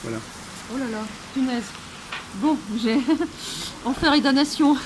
Voilà. Oh là là, punaise. Bon, j'ai enfer et damnation.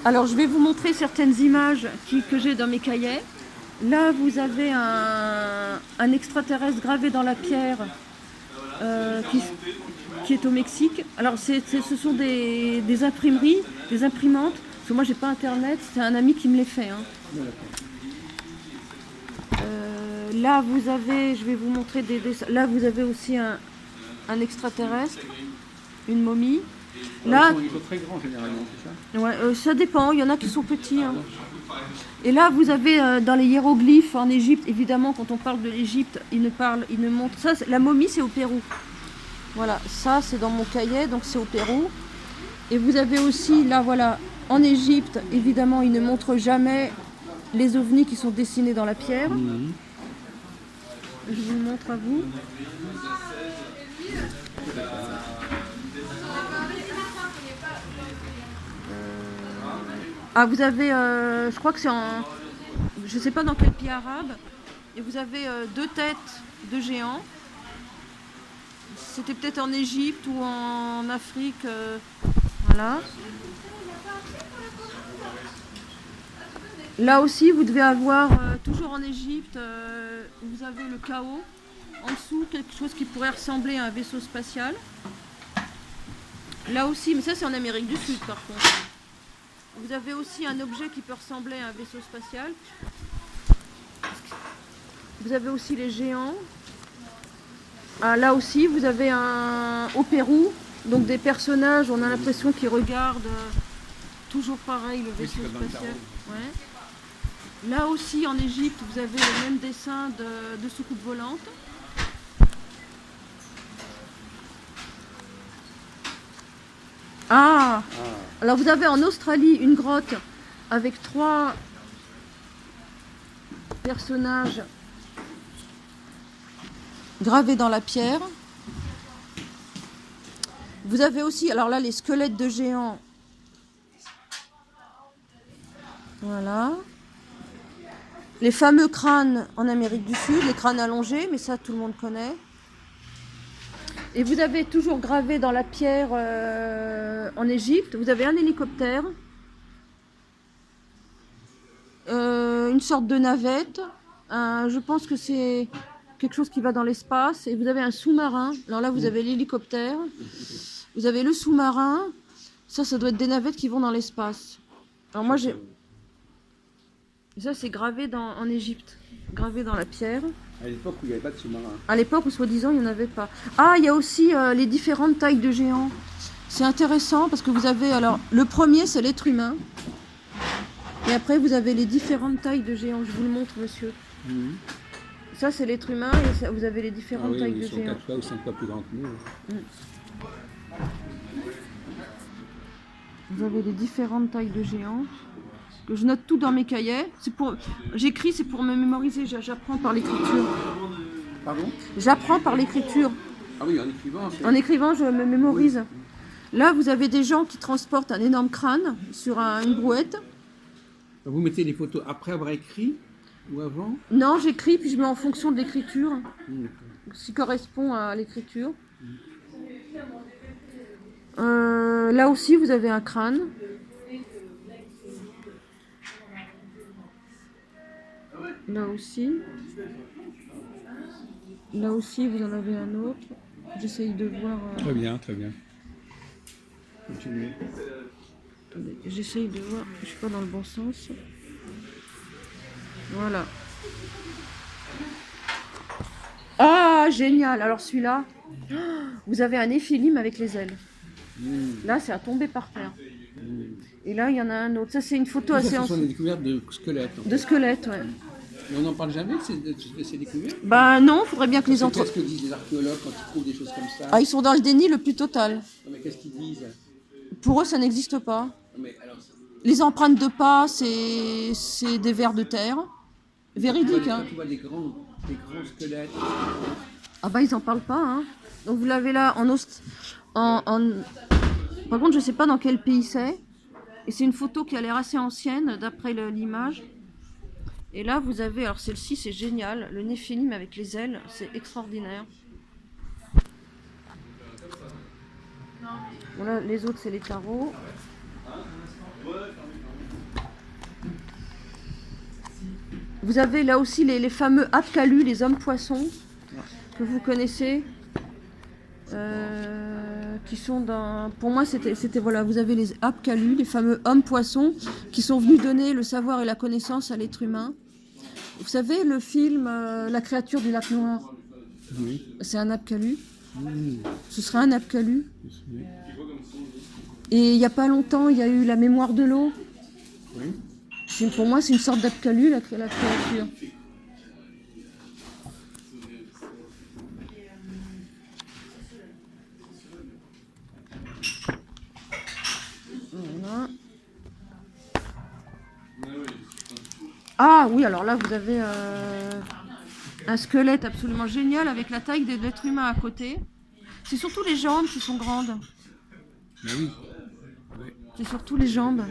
Alors, je vais vous montrer certaines images que j'ai dans mes cahiers. Là, vous avez un extraterrestre gravé dans la pierre euh, qui, qui est au Mexique. Alors, ce sont des imprimeries, des imprimantes. Parce que moi, j'ai pas internet, c'est un ami qui me les fait. Hein. Là, vous avez, je vais vous montrer des dessins. Là, vous avez aussi un extraterrestre, une momie. Là, Ils sont très grands généralement, c'est ça? ouais, ça dépend, il y en a qui sont petits. Hein. Et là, vous avez dans les hiéroglyphes en Égypte, évidemment, quand on parle de l'Égypte, ils ne montrent. Ça, la momie, c'est au Pérou. Voilà, ça, c'est dans mon cahier, donc c'est au Pérou. Et vous avez aussi, là, voilà, en Égypte, évidemment, ils ne montrent jamais les ovnis qui sont dessinés dans la pierre. Je vous le montre à vous. Ah, vous avez, je crois que c'est en, je sais pas dans quel pays arabe, et vous avez deux têtes de géants. C'était peut-être en Égypte ou en Afrique, voilà. Là aussi, vous devez avoir, toujours en Égypte, vous avez le chaos. En dessous, quelque chose qui pourrait ressembler à un vaisseau spatial. Là aussi, mais ça c'est en Amérique du Sud par contre. Vous avez aussi un objet qui peut ressembler à un vaisseau spatial. Vous avez aussi les géants. Ah, là aussi, vous avez au Pérou, donc des personnages, on a l'impression qu'ils regardent toujours pareil le vaisseau spatial. Ouais. Là aussi, en Égypte, vous avez le même dessin de soucoupe volante. Ah! Alors vous avez en Australie une grotte avec 3 personnages gravés dans la pierre. Vous avez aussi, alors là, les squelettes de géants. Voilà. Les fameux crânes en Amérique du Sud, les crânes allongés, mais ça tout le monde connaît. Et vous avez toujours gravé dans la pierre en Égypte, vous avez un hélicoptère, une sorte de navette, je pense que c'est quelque chose qui va dans l'espace, et vous avez un sous-marin. Alors là, vous avez l'hélicoptère, vous avez le sous-marin, ça doit être des navettes qui vont dans l'espace. Alors moi, ça c'est gravé en Égypte, gravé dans la pierre. À l'époque où il n'y avait pas de sous-marin. À l'époque où soi-disant il n'y en avait pas. Ah, il y a aussi les différentes tailles de géants. C'est intéressant parce que vous avez, alors, le premier c'est l'être humain. Et après vous avez les différentes tailles de géants. Je vous le montre, monsieur. Ça c'est l'être humain et ça, vous avez les différentes tailles de Ils sont géants. 4 fois ou 5 fois plus grands que nous. Vous avez les différentes tailles de géants. Que je note tout dans mes cahiers. J'écris, c'est pour me mémoriser. J'apprends par l'écriture. Pardon? J'apprends par l'écriture. Ah oui, en écrivant. En écrivant, je me mémorise. Là, vous avez des gens qui transportent un énorme crâne sur une brouette. Vous mettez les photos après avoir écrit ou avant? Non, j'écris, puis je mets en fonction de l'écriture, ce qui correspond à l'écriture. Là aussi, vous avez un crâne. Là aussi. Là aussi, vous en avez un autre. J'essaye de voir... Très bien, très bien. Continuez. Attendez, j'essaye de voir, je suis pas dans le bon sens. Voilà. Ah, génial. Alors celui-là, vous avez un néphilim avec les ailes. Là, c'est à tomber par terre. Et là, il y en a un autre. Ça, c'est une photo assez Ce sont ancienne. des découvertes de squelettes. De squelettes, ouais. Mais on n'en parle jamais de ces découvertes? Bah non, faudrait bien que les Qu'est-ce que disent les archéologues quand ils trouvent des choses comme ça? Ah, ils sont dans le déni le plus total. Non, mais qu'est-ce qu'ils disent? Pour eux, ça n'existe pas. Non, mais alors, Les empreintes de pas, c'est des vers de terre. Véridique, hein. quand tu vois des grands squelettes, Ah bah ils en parlent pas, hein. Donc vous l'avez là Par contre, je sais pas dans quel pays c'est. Et c'est une photo qui a l'air assez ancienne d'après l'image. Et là, vous avez, alors celle-ci, c'est génial, le néphilim avec les ailes, c'est extraordinaire. Voilà, les autres, c'est les tarots. Vous avez là aussi les fameux Apkalus, les hommes poissons, que vous connaissez. Qui sont dans... Pour moi, c'était voilà, vous avez les Apkalus, les fameux hommes poissons, qui sont venus donner le savoir et la connaissance à l'être humain. Vous savez, le film La créature du lac noir, Oui. c'est un Apkalu. Mmh. Ce sera un Apkalu. Oui. Et il n'y a pas longtemps, il y a eu La mémoire de l'eau. Oui. Pour moi, c'est une sorte d'Apkalu, la créature. Voilà. Ah oui, alors là, vous avez un squelette absolument génial avec la taille de l'être humain à côté. C'est surtout les jambes qui sont grandes. Ben oui. C'est surtout les jambes.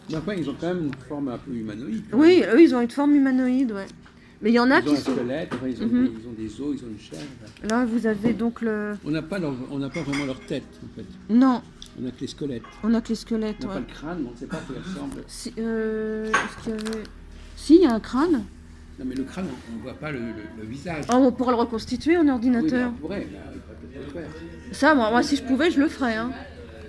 Mais après, ils ont quand même une forme un peu humanoïde. Oui, eux, ils ont une forme humanoïde, ouais. Mais il y en a Ils ont qui un sont... squelette, enfin, ils ont des os, ils ont une chair. Là, vous avez donc le... On n'a pas vraiment leur tête, en fait. Non, On n'a que les squelettes. on a que les squelettes, On n'a ouais. pas le crâne, mais on ne sait pas à quoi il ressemble. Si, est-ce qu'il y avait... Si, il y a un crâne. Non, mais le crâne, on ne voit pas le visage. Oh, on pourra le reconstituer en Oui, ordinateur. on pourrait, mais il faut peut-être le faire. Ça, moi, si je pouvais, je le ferais, hein,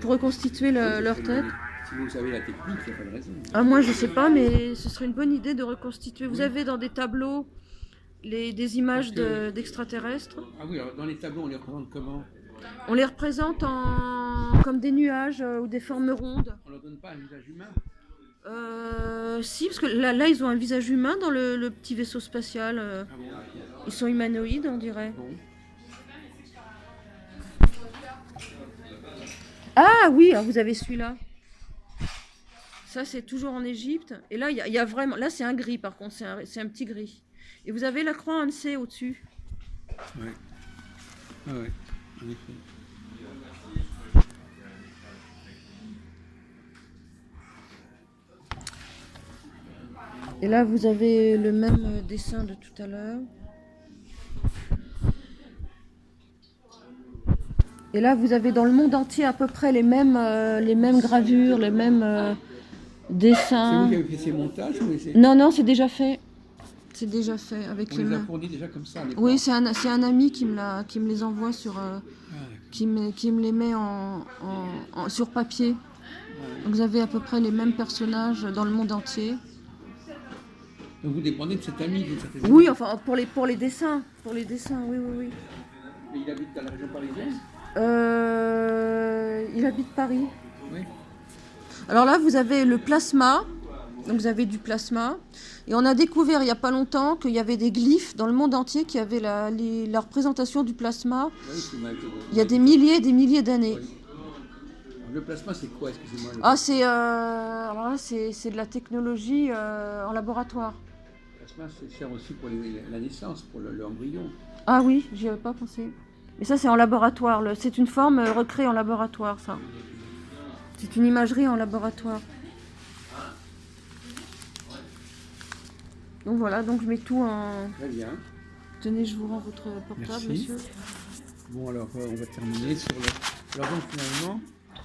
pour reconstituer leur tête. Si vous savez la technique, il n'y a pas de raison. Ah, moi, je sais pas, mais ce serait une bonne idée de reconstituer. Vous avez dans des tableaux des images d'extraterrestres. Ah oui, alors dans les tableaux, on les représente comment? On les représente comme des nuages ou des formes rondes. On leur donne pas un visage humain? Si, parce que là, ils ont un visage humain dans le petit vaisseau spatial. Ah bon? Ils sont humanoïdes, on dirait. Bon. Ah oui, alors vous avez celui-là. Ça, c'est toujours en Égypte. Et là, il y a vraiment... Là, c'est un gris, par contre. C'est un petit gris. Et vous avez la croix Ansé au-dessus. Oui. Ah oui, en effet. Et là, vous avez le même dessin de tout à l'heure. Et là, vous avez dans le monde entier à peu près les mêmes gravures, les mêmes C'est dessins. vous qui avez fait ces montages ou Non, c'est déjà fait. C'est déjà fait avec on les les a mains. fournis déjà comme ça? Oui, c'est un ami qui me les envoie sur, Ah, qui me les met sur papier. Donc vous avez à peu près les mêmes personnages dans le monde entier. donc vous dépendez de cet ami d'une certaine Oui, manière. enfin pour les dessins, oui. Et il habite dans la région parisienne? Il habite Paris. Oui. Alors là, vous avez le plasma. Donc vous avez du plasma. Et on a découvert il n'y a pas longtemps qu'il y avait des glyphes dans le monde entier qui avaient la représentation du plasma Oui, il y a des milliers et des milliers d'années. Oui. Le plasma, c'est quoi? Excusez-moi. Ah, alors là, c'est de la technologie en laboratoire. Le plasma, c'est sert aussi pour la naissance, pour l'embryon. Ah oui, j'y avais pas pensé. Mais ça, c'est en laboratoire. C'est une forme recréée en laboratoire, ça. C'est une imagerie en laboratoire. Donc voilà, donc je mets tout en... Très bien. Tenez, je vous rends votre portable, Merci. monsieur. Bon, alors, on va terminer sur le... Alors donc, finalement,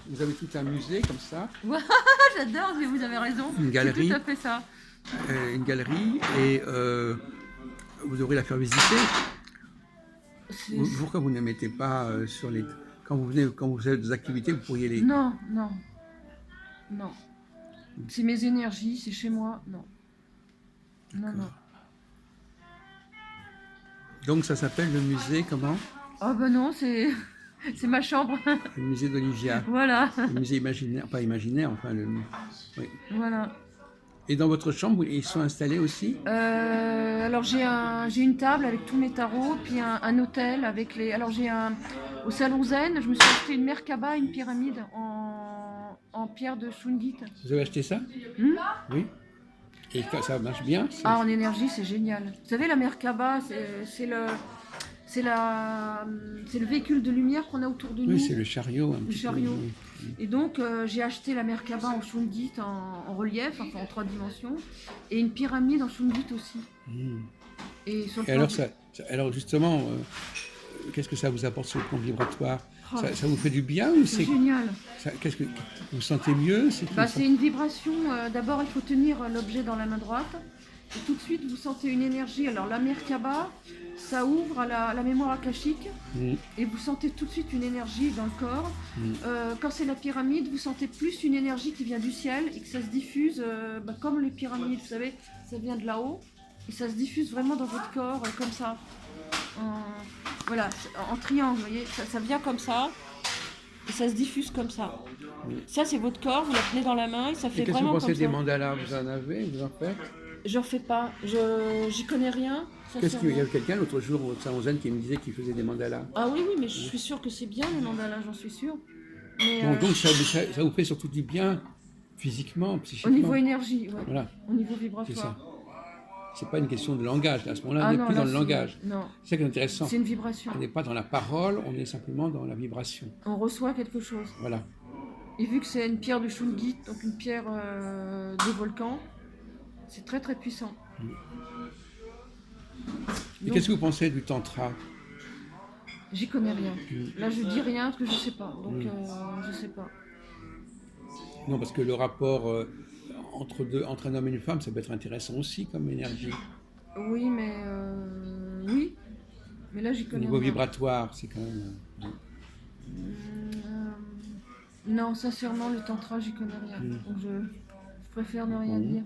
vous avez tout un musée, comme ça, J'adore, mais vous avez raison. Une galerie. C'est tout à fait ça. une galerie, et vous devrez la faire visiter. Pourquoi vous ne mettez pas sur les... Quand vous faites des activités, vous pourriez les... Non. C'est mes énergies, c'est chez moi, non. Non. Donc ça s'appelle le musée, comment? Ah ben non, c'est ma chambre. Le musée d'Olivia. Voilà. Le musée imaginaire, pas imaginaire, enfin le... Oui. Voilà. Et dans votre chambre, ils sont installés aussi? Alors j'ai une table avec tous mes tarots, puis un hôtel avec les... Alors au Salon Zen, je me suis acheté une Merkaba, une pyramide en pierre de Shungite. Vous avez acheté ça? Oui. Et ça marche bien? Ah, en énergie, c'est génial. Vous savez, la Merkaba, c'est le véhicule de lumière qu'on a autour de nous. Oui, c'est le chariot. Un petit chariot. peu, oui. Et donc, j'ai acheté la Merkaba en Shungite en relief, enfin en 3 dimensions, et une pyramide en Shungite aussi. Mmh. Et sur le Et alors, alors justement, qu'est-ce que ça vous apporte sur le plan vibratoire? Oh, Ça vous fait du bien ou c'est génial. qu'est-ce que vous vous sentez mieux? C'est une vibration. D'abord, il faut tenir l'objet dans la main droite. Et tout de suite, vous sentez une énergie. Alors, la Merkaba, ça ouvre à la mémoire akashique. Et vous sentez tout de suite une énergie dans le corps. Quand c'est la pyramide, vous sentez plus une énergie qui vient du ciel et que ça se diffuse comme les pyramides, vous savez, ça vient de là-haut. Et ça se diffuse vraiment dans votre corps, comme ça. Voilà, en triangle, vous voyez, ça vient comme ça. Et ça se diffuse comme ça. Ça, c'est votre corps, vous la tenez dans la main et ça fait et qu'est-ce que vraiment vous comme pensez ça. des mandalas? Vous en avez? Vous en faites? Je refais pas, j'y connais rien. Qu'est-ce qu'il y avait quelqu'un l'autre jour au salon Zen qui me disait qu'il faisait des mandalas? Ah oui, mais je suis sûre que c'est bien les mandalas, j'en suis sûre. Mais, Donc ça vous fait surtout du bien physiquement, au psychiquement. niveau énergie, ouais. Voilà, Au niveau c'est vibratoire. ça. C'est pas une question de langage. À ce moment-là, Ah on n'est non, plus là, dans le langage. Non, C'est ça qui est intéressant. c'est une vibration. On n'est pas dans la parole, on est simplement dans la vibration. On reçoit quelque chose. Voilà. Et vu que c'est une pierre de Shungit, donc une pierre des volcans, c'est très très puissant. Et Donc, qu'est-ce que vous pensez du tantra? j'y connais rien. Là, je dis rien parce que je sais pas. Donc, je sais pas. Non, parce que le rapport entre un homme et une femme, ça peut être intéressant aussi comme énergie. Oui, mais mais là, j'y Au connais niveau rien. vibratoire, c'est quand même... Non, sincèrement, le tantra, j'y connais rien. Donc, je préfère ne rien dire.